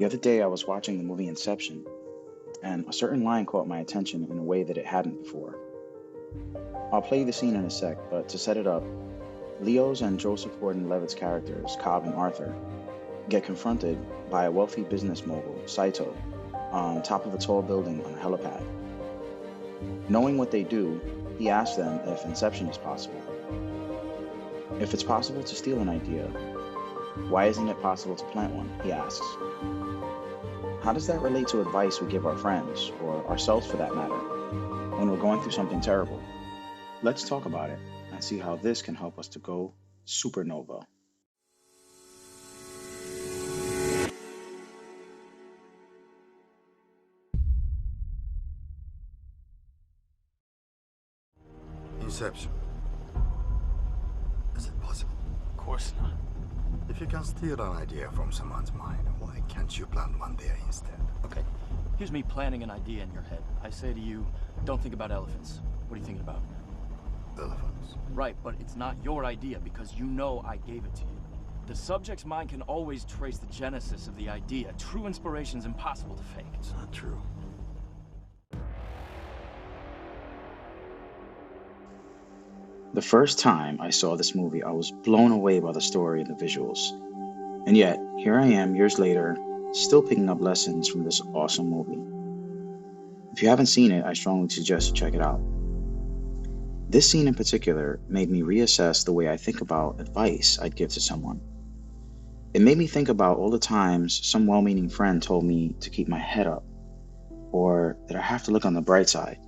The other day I was watching the movie Inception, and a certain line caught my attention in a way that it hadn't before. I'll play the scene in a sec, but to set it up, Leo's and Joseph Gordon-Levitt's characters, Cobb and Arthur, get confronted by a wealthy business mogul, Saito, on top of a tall building on a helipad. Knowing what they do, he asks them if inception is possible. If it's possible to steal an idea, why isn't it possible to plant one? He asks. How does that relate to advice we give our friends, or ourselves for that matter, when we're going through something terrible? Let's talk about it and see how this can help us to go supernova. Inception. Is it possible? Of course not. If you can steal an idea from someone's mind, why can't you plant one there instead? Okay, here's me planting an idea in your head. I say to you, don't think about elephants. What are you thinking about? Elephants. Right, but it's not your idea because you know I gave it to you. The subject's mind can always trace the genesis of the idea. True inspiration's impossible to fake. It's not true. The first time I saw this movie, I was blown away by the story and the visuals. And yet, here I am years later, still picking up lessons from this awesome movie. If you haven't seen it, I strongly suggest you check it out. This scene in particular made me reassess the way I think about advice I'd give to someone. It made me think about all the times some well-meaning friend told me to keep my head up, or that I have to look on the bright side.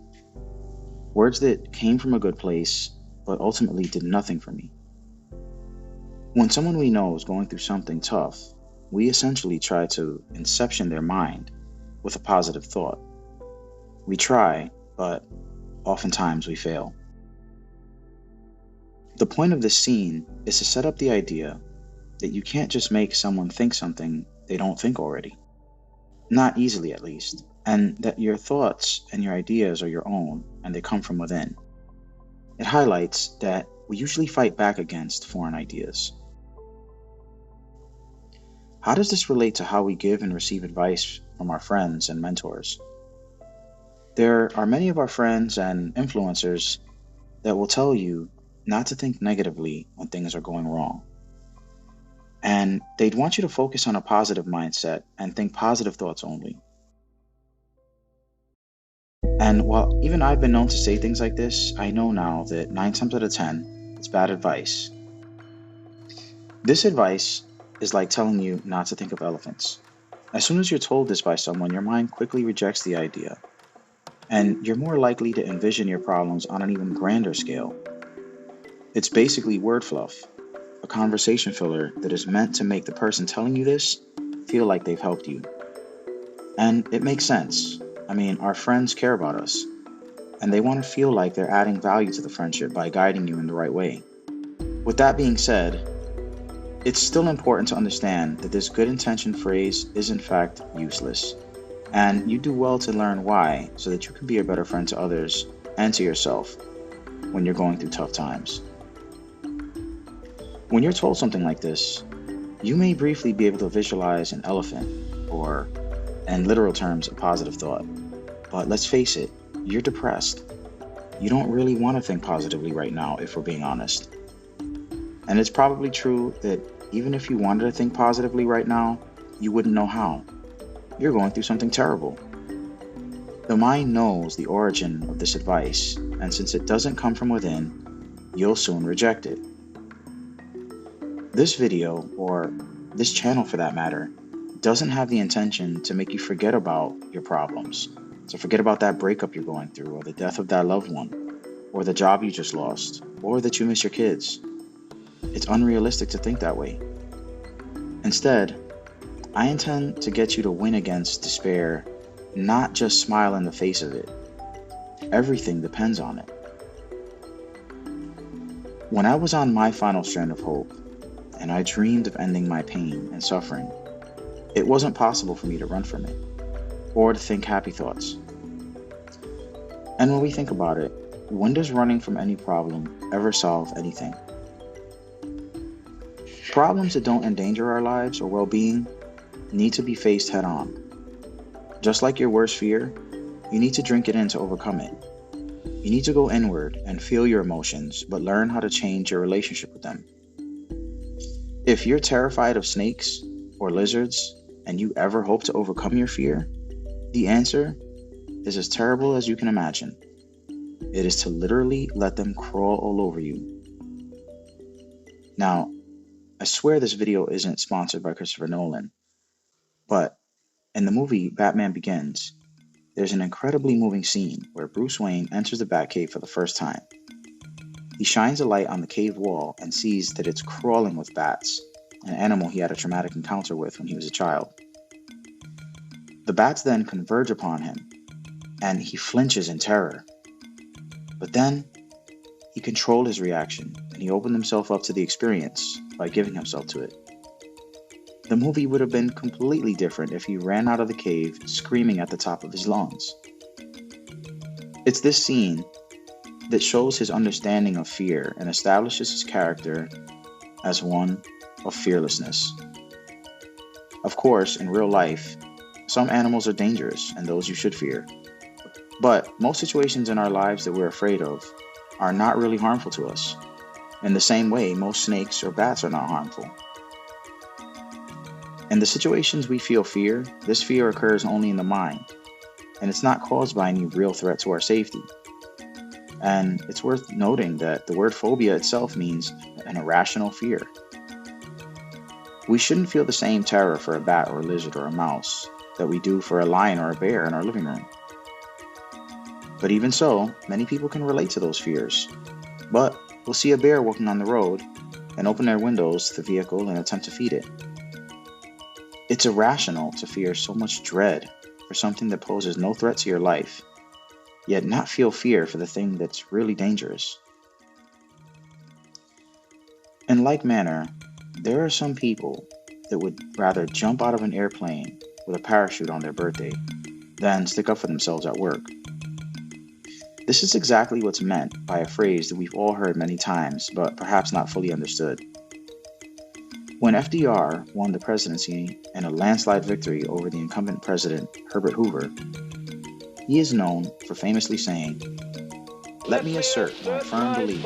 Words that came from a good place, but ultimately did nothing for me. When someone we know is going through something tough, we essentially try to inception their mind with a positive thought. We try, but oftentimes we fail. The point of this scene is to set up the idea that you can't just make someone think something they don't think already. Not easily, at least, and that your thoughts and your ideas are your own and they come from within. It highlights that we usually fight back against foreign ideas. How does this relate to how we give and receive advice from our friends and mentors? There are many of our friends and influencers that will tell you not to think negatively when things are going wrong. And they'd want you to focus on a positive mindset and think positive thoughts only. And while even I've been known to say things like this, I know now that 9 times out of 10, it's bad advice. This advice is like telling you not to think of elephants. As soon as you're told this by someone, your mind quickly rejects the idea. And you're more likely to envision your problems on an even grander scale. It's basically word fluff, a conversation filler that is meant to make the person telling you this feel like they've helped you. And it makes sense. I mean, our friends care about us, and they want to feel like they're adding value to the friendship by guiding you in the right way. With that being said, it's still important to understand that this good intention phrase is in fact useless, and you do well to learn why so that you can be a better friend to others and to yourself when you're going through tough times. When you're told something like this, you may briefly be able to visualize an elephant, or in literal terms, a positive thought. But let's face it, you're depressed. You don't really want to think positively right now, if we're being honest. And it's probably true that even if you wanted to think positively right now, you wouldn't know how. You're going through something terrible. The mind knows the origin of this advice, and since it doesn't come from within, you'll soon reject it. This video, or this channel for that matter, doesn't have the intention to make you forget about your problems. So forget about that breakup you're going through, or the death of that loved one, or the job you just lost, or that you miss your kids. It's unrealistic to think that way. Instead, I intend to get you to win against despair, not just smile in the face of it. Everything depends on it. When I was on my final strand of hope, and I dreamed of ending my pain and suffering, it wasn't possible for me to run from it, or to think happy thoughts. And when we think about it, when does running from any problem ever solve anything? Problems that don't endanger our lives or well-being need to be faced head on. Just like your worst fear, you need to drink it in to overcome it. You need to go inward and feel your emotions, but learn how to change your relationship with them. If you're terrified of snakes or lizards and you ever hope to overcome your fear, the answer is as terrible as you can imagine. It is to literally let them crawl all over you. Now, I swear this video isn't sponsored by Christopher Nolan, but in the movie Batman Begins, there's an incredibly moving scene where Bruce Wayne enters the Batcave for the first time. He shines a light on the cave wall and sees that it's crawling with bats, an animal he had a traumatic encounter with when he was a child. The bats then converge upon him, and he flinches in terror. But then, he controlled his reaction, and he opened himself up to the experience by giving himself to it. The movie would have been completely different if he ran out of the cave screaming at the top of his lungs. It's this scene that shows his understanding of fear and establishes his character as one of fearlessness. Of course, in real life, some animals are dangerous and those you should fear. But most situations in our lives that we're afraid of are not really harmful to us. In the same way, most snakes or bats are not harmful. In the situations we feel fear, this fear occurs only in the mind, and it's not caused by any real threat to our safety. And it's worth noting that the word phobia itself means an irrational fear. We shouldn't feel the same terror for a bat or a lizard or a mouse that we do for a lion or a bear in our living room. But even so, many people can relate to those fears. But we'll see a bear walking on the road and open their windows to the vehicle and attempt to feed it. It's irrational to fear so much dread for something that poses no threat to your life, yet not feel fear for the thing that's really dangerous. In like manner, there are some people that would rather jump out of an airplane with a parachute on their birthday than stick up for themselves at work. This is exactly what's meant by a phrase that we've all heard many times, but perhaps not fully understood. When FDR won the presidency in a landslide victory over the incumbent president, Herbert Hoover, he is known for famously saying, "Let me assert my firm belief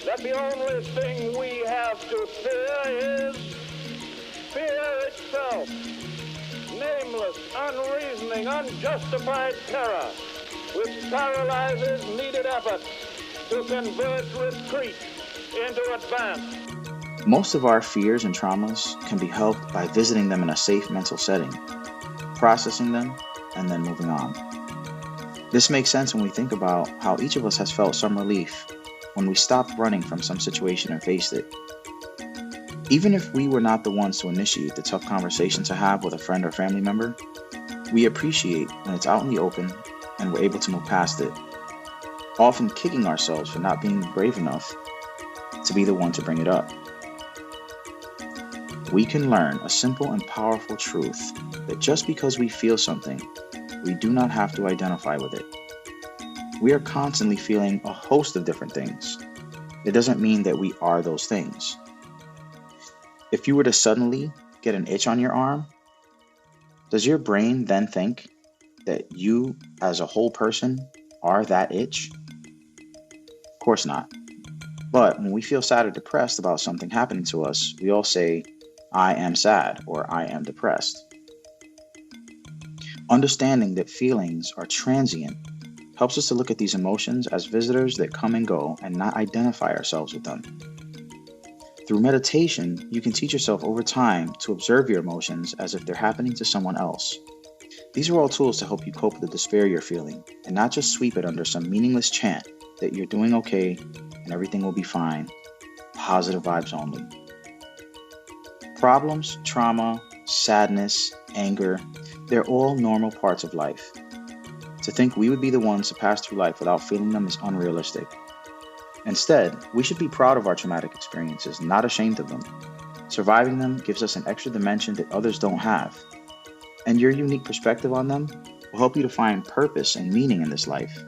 that the only thing we have to fear is fear itself. Nameless, unreasoning, unjustified terror, which paralyzes needed effort to convert retreat into advance." Most of our fears and traumas can be helped by visiting them in a safe mental setting, processing them, and then moving on. This makes sense when we think about how each of us has felt some relief when we stopped running from some situation and faced it. Even if we were not the ones to initiate the tough conversation to have with a friend or family member, we appreciate when it's out in the open and we're able to move past it, often kicking ourselves for not being brave enough to be the one to bring it up. We can learn a simple and powerful truth that just because we feel something, we do not have to identify with it. We are constantly feeling a host of different things. It doesn't mean that we are those things. If you were to suddenly get an itch on your arm, does your brain then think that you as a whole person are that itch? Of course not. But when we feel sad or depressed about something happening to us, we all say, "I am sad," or "I am depressed." Understanding that feelings are transient helps us to look at these emotions as visitors that come and go and not identify ourselves with them. Through meditation, you can teach yourself over time to observe your emotions as if they're happening to someone else. These are all tools to help you cope with the despair you're feeling and not just sweep it under some meaningless chant that you're doing okay and everything will be fine. Positive vibes only. Problems, trauma, sadness, anger, they're all normal parts of life. To think we would be the ones to pass through life without feeling them is unrealistic. Instead, we should be proud of our traumatic experiences, not ashamed of them. Surviving them gives us an extra dimension that others don't have. And your unique perspective on them will help you to find purpose and meaning in this life.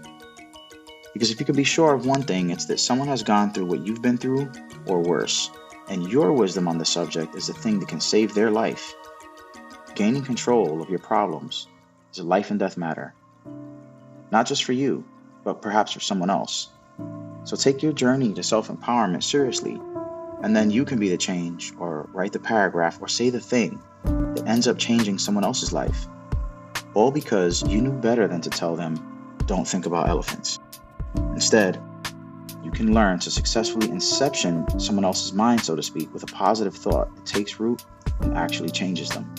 Because if you can be sure of one thing, it's that someone has gone through what you've been through, or worse. And your wisdom on the subject is the thing that can save their life. Gaining control of your problems is a life and death matter. Not just for you, but perhaps for someone else. So take your journey to self-empowerment seriously, and then you can be the change, or write the paragraph, or say the thing that ends up changing someone else's life. All because you knew better than to tell them, don't think about elephants. Instead, you can learn to successfully inception someone else's mind, so to speak, with a positive thought that takes root and actually changes them.